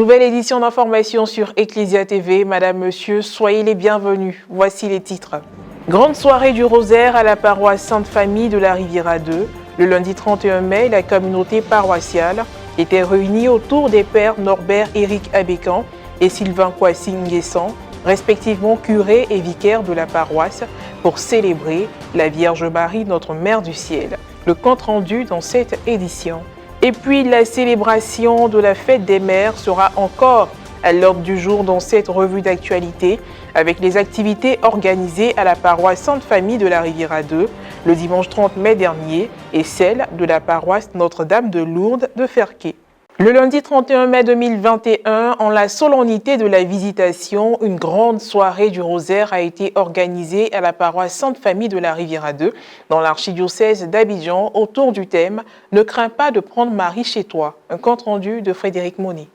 Nouvelle édition d'information sur Ecclesia TV. Madame, monsieur, soyez les bienvenus. Voici les titres. Grande soirée du rosaire à la paroisse Sainte-Famille de la Riviera 2. Le lundi 31 mai, la communauté paroissiale était réunie autour des pères Norbert Éric Abécan et Sylvain Kwasi Nguessan, respectivement curés et vicaires de la paroisse, pour célébrer la Vierge Marie, notre Mère du Ciel. Le compte rendu dans cette édition. Et puis la célébration de la fête des mères sera encore à l'ordre du jour dans cette revue d'actualité avec les activités organisées à la paroisse Sainte-Famille de la Riviera 2 le dimanche 30 mai dernier et celle de la paroisse Notre-Dame de Lourdes de Ferqué. Le lundi 31 mai 2021, en la solennité de la Visitation, une grande soirée du rosaire a été organisée à la paroisse Sainte-Famille de la Riviera 2 dans l'archidiocèse d'Abidjan autour du thème « Ne crains pas de prendre Marie chez toi ». Un compte rendu de Frédéric Monet.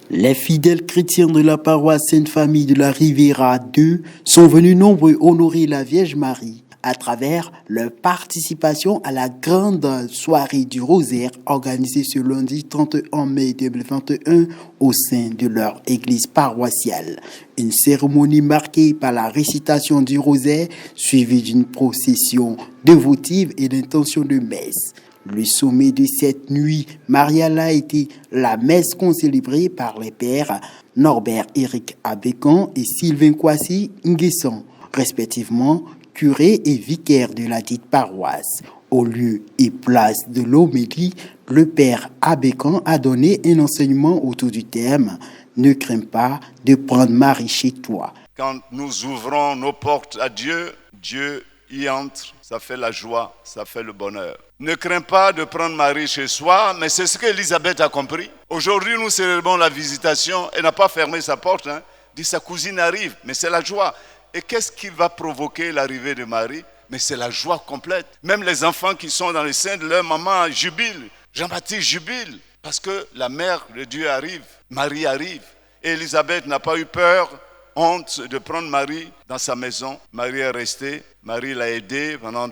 Les fidèles chrétiens de la paroisse Sainte-Famille de la Riviera 2 sont venus nombreux honorer la Vierge Marie à travers leur participation à la grande soirée du rosaire organisée ce lundi 31 mai 2021 au sein de leur église paroissiale. Une cérémonie marquée par la récitation du rosaire suivie d'une procession dévotive et d'intention de messe. Le sommet de cette nuit mariale a été la messe concélébrée par les pères Norbert Éric Abécan et Sylvain Kwasi Nguessan, respectivement curé et vicaire de la dite paroisse. Au lieu et place de l'homélie, le père Abécan a donné un enseignement autour du thème « Ne crains pas de prendre Marie chez toi ». Quand nous ouvrons nos portes à Dieu, Dieu y entre, ça fait la joie, ça fait le bonheur. Ne crains pas de prendre Marie chez soi, mais c'est ce qu'Élisabeth a compris. Aujourd'hui, nous célébrons la visitation, elle n'a pas fermé sa porte, dit sa cousine arrive, mais c'est la joie. Et qu'est-ce qui va provoquer l'arrivée de Marie? Mais c'est la joie complète. Même les enfants qui sont dans les seins de leur maman jubilent. Jean-Baptiste jubile parce que la mère de Dieu arrive, Marie arrive. Et Élisabeth n'a pas eu peur, honte de prendre Marie dans sa maison. Marie est restée, Marie l'a aidée pendant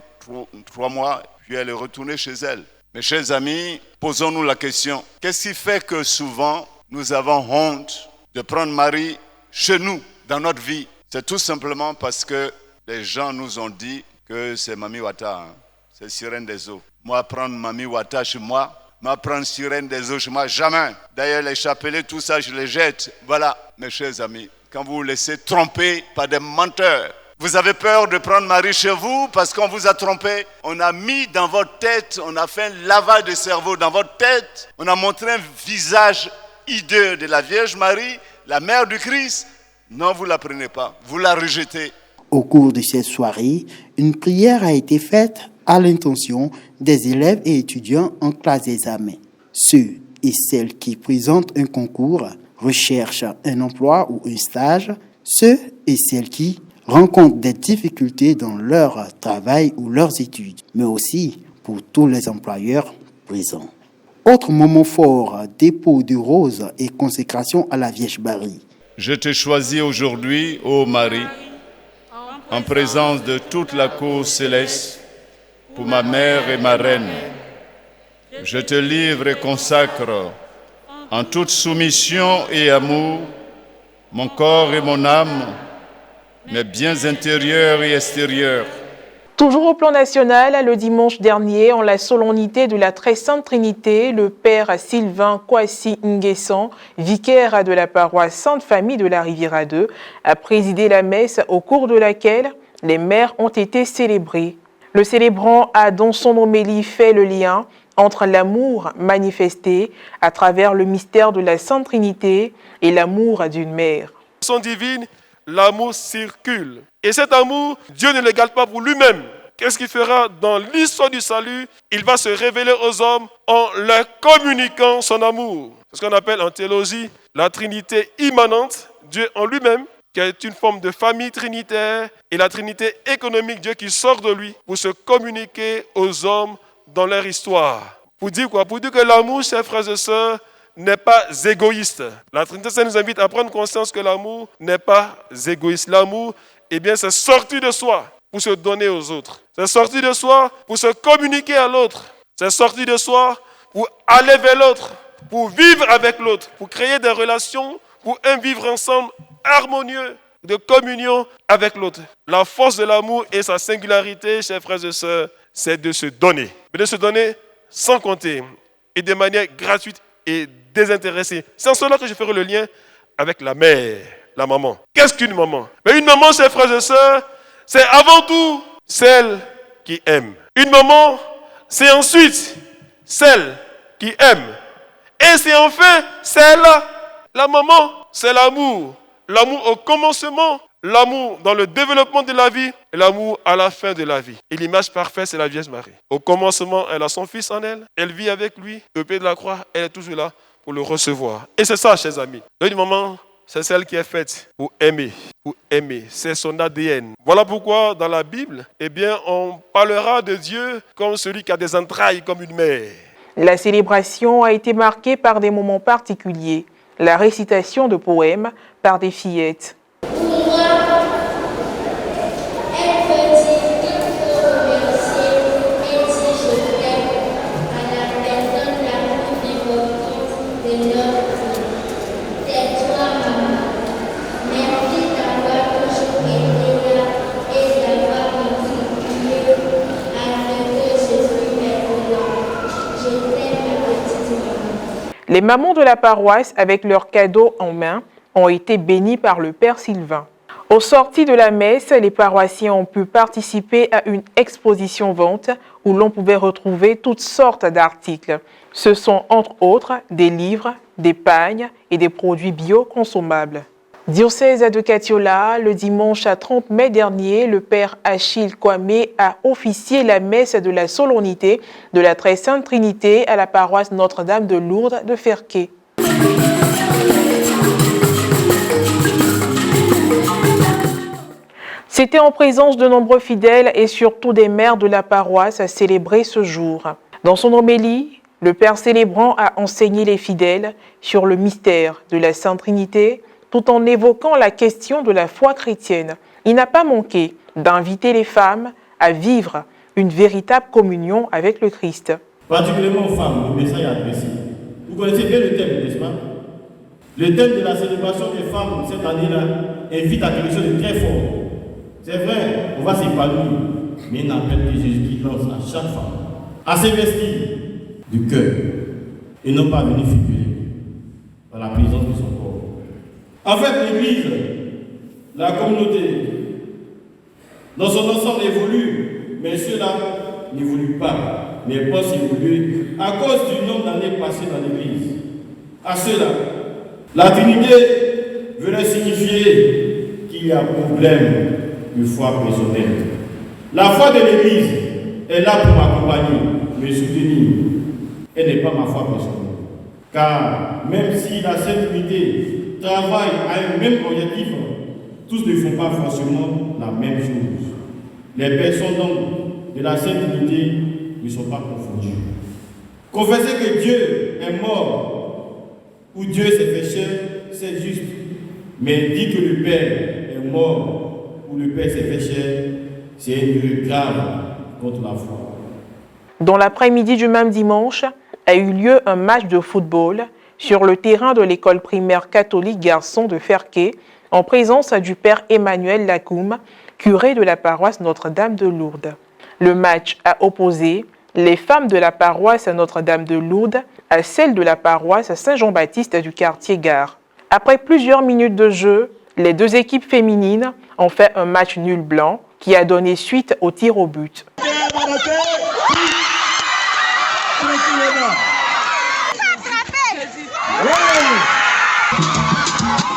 3 mois, puis elle est retournée chez elle. Mes chers amis, posons-nous la question. Qu'est-ce qui fait que souvent nous avons honte de prendre Marie chez nous, dans notre vie? C'est tout simplement parce que les gens nous ont dit que c'est Mami Wata, c'est Sirène des eaux. Moi, prendre Mami Wata chez moi, prendre Sirène des eaux chez moi, jamais. D'ailleurs, les chapelets, tout ça, je les jette. Voilà, mes chers amis, quand vous vous laissez tromper par des menteurs, vous avez peur de prendre Marie chez vous parce qu'on vous a trompé. On a mis dans votre tête, on a fait un lavage de cerveau dans votre tête. On a montré un visage hideux de la Vierge Marie, la mère du Christ. Non, vous ne la prenez pas, vous la rejetez. Au cours de cette soirée, une prière a été faite à l'intention des élèves et étudiants en classe d'examen. Ceux et celles qui présentent un concours, recherchent un emploi ou un stage, ceux et celles qui rencontrent des difficultés dans leur travail ou leurs études, mais aussi pour tous les employeurs présents. Autre moment fort, dépôt de roses et consécration à la Vierge Marie. Je te choisis aujourd'hui, ô Marie, en présence de toute la cour céleste, pour ma mère et ma reine. Je te livre et consacre, en toute soumission et amour, mon corps et mon âme, mes biens intérieurs et extérieurs. Toujours au plan national, le dimanche dernier, en la solennité de la Très Sainte Trinité, le père Sylvain Kwasi Nguessan, vicaire de la paroisse Sainte-Famille de la Riviera 2, a présidé la messe au cours de laquelle les mères ont été célébrées. Le célébrant a dans son homélie fait le lien entre l'amour manifesté à travers le mystère de la Sainte Trinité et l'amour d'une mère. Son divine, l'amour circule. Et cet amour, Dieu ne le garde pas pour lui-même. Qu'est-ce qu'il fera dans l'histoire du salut? Il va se révéler aux hommes en leur communiquant son amour. C'est ce qu'on appelle en théologie la Trinité immanente, Dieu en lui-même, qui est une forme de famille trinitaire, et la Trinité économique, Dieu qui sort de lui pour se communiquer aux hommes dans leur histoire. Pour dire quoi? Pour dire que l'amour, chers frères et sœurs, n'est pas égoïste. La Trinité, ça nous invite à prendre conscience que l'amour n'est pas égoïste. L'amour, eh bien, c'est sorti de soi pour se donner aux autres. C'est sorti de soi pour se communiquer à l'autre. C'est sorti de soi pour aller vers l'autre, pour vivre avec l'autre, pour créer des relations, pour un vivre ensemble harmonieux, de communion avec l'autre. La force de l'amour et sa singularité, chers frères et sœurs, c'est de se donner. Mais de se donner sans compter et de manière gratuite et désintéressée. C'est en cela que je ferai le lien avec la mère, la maman. Qu'est-ce qu'une maman? Mais une maman, chers frères et sœurs, c'est avant tout celle qui aime. Une maman, c'est ensuite celle qui aime. Et c'est enfin celle, la maman, c'est l'amour. L'amour au commencement, l'amour dans le développement de la vie et l'amour à la fin de la vie. Et l'image parfaite, c'est la Vierge Marie. Au commencement, elle a son fils en elle, elle vit avec lui, au pied de la croix, elle est toujours là pour le recevoir. Et c'est ça, chers amis. Une maman, c'est celle qui est faite pour aimer, c'est son ADN. Voilà pourquoi dans la Bible, on parlera de Dieu comme celui qui a des entrailles comme une mère. La célébration a été marquée par des moments particuliers, la récitation de poèmes par des fillettes. Les mamans de la paroisse, avec leurs cadeaux en main, ont été bénies par le Père Sylvain. Au sorti de la messe, les paroissiens ont pu participer à une exposition-vente où l'on pouvait retrouver toutes sortes d'articles. Ce sont entre autres des livres, des pagnes et des produits bio-consommables. Diocèse de Catiola, le dimanche 30 mai dernier, le Père Achille Kwame a officié la messe de la solennité de la Très Sainte Trinité à la paroisse Notre-Dame de Lourdes de Ferqué. C'était en présence de nombreux fidèles et surtout des mères de la paroisse à célébrer ce jour. Dans son homélie, le Père célébrant a enseigné les fidèles sur le mystère de la Sainte Trinité, tout en évoquant la question de la foi chrétienne. Il n'a pas manqué d'inviter les femmes à vivre une véritable communion avec le Christ. Particulièrement aux femmes, le message est adressé. Vous connaissez bien le thème, n'est-ce pas? Le thème de la célébration des femmes cette année-là invite à quelque chose de très fort. C'est vrai, on va s'épanouir, mais il n'appelle que Jésus qui lance à chaque femme à s'investir du cœur et non pas venir figurer dans la présence de son corps. En fait, l'Église, la communauté, dans son ensemble évolue, mais ceux-là n'évoluent pas, mais peuvent évoluer à cause du nombre d'années passées dans l'Église. À ceux-là, la Trinité venait signifier qu'il y a problème de foi personnelle. La foi de l'Église est là pour m'accompagner, me soutenir. Elle n'est pas ma foi personnelle. Car même si la Sainte Trinité travaille à un même objectif, tous ne font pas forcément la même chose. Les personnes donc de la Sainte Trinité ne sont pas confondues. Confesser que Dieu est mort ou Dieu s'est fait chair, c'est juste. Mais dire que le Père est mort ou le Père s'est fait chair, c'est une erreur grave contre la foi. Dans l'après-midi du même dimanche, a eu lieu un match de football sur le terrain de l'école primaire catholique garçon de Ferqué, en présence du Père Emmanuel Lacoum, curé de la paroisse Notre-Dame de Lourdes. Le match a opposé les femmes de la paroisse Notre-Dame de Lourdes à celles de la paroisse Saint-Jean-Baptiste du quartier Gare. Après plusieurs minutes de jeu, les deux équipes féminines ont fait un match nul blanc qui a donné suite au tir au but.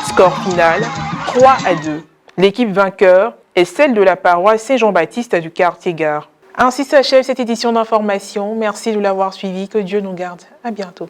Score final, 3-2. L'équipe vainqueur est celle de la paroisse Saint-Jean-Baptiste du quartier Gare. Ainsi s'achève cette édition d'information. Merci de l'avoir suivi. Que Dieu nous garde. À bientôt.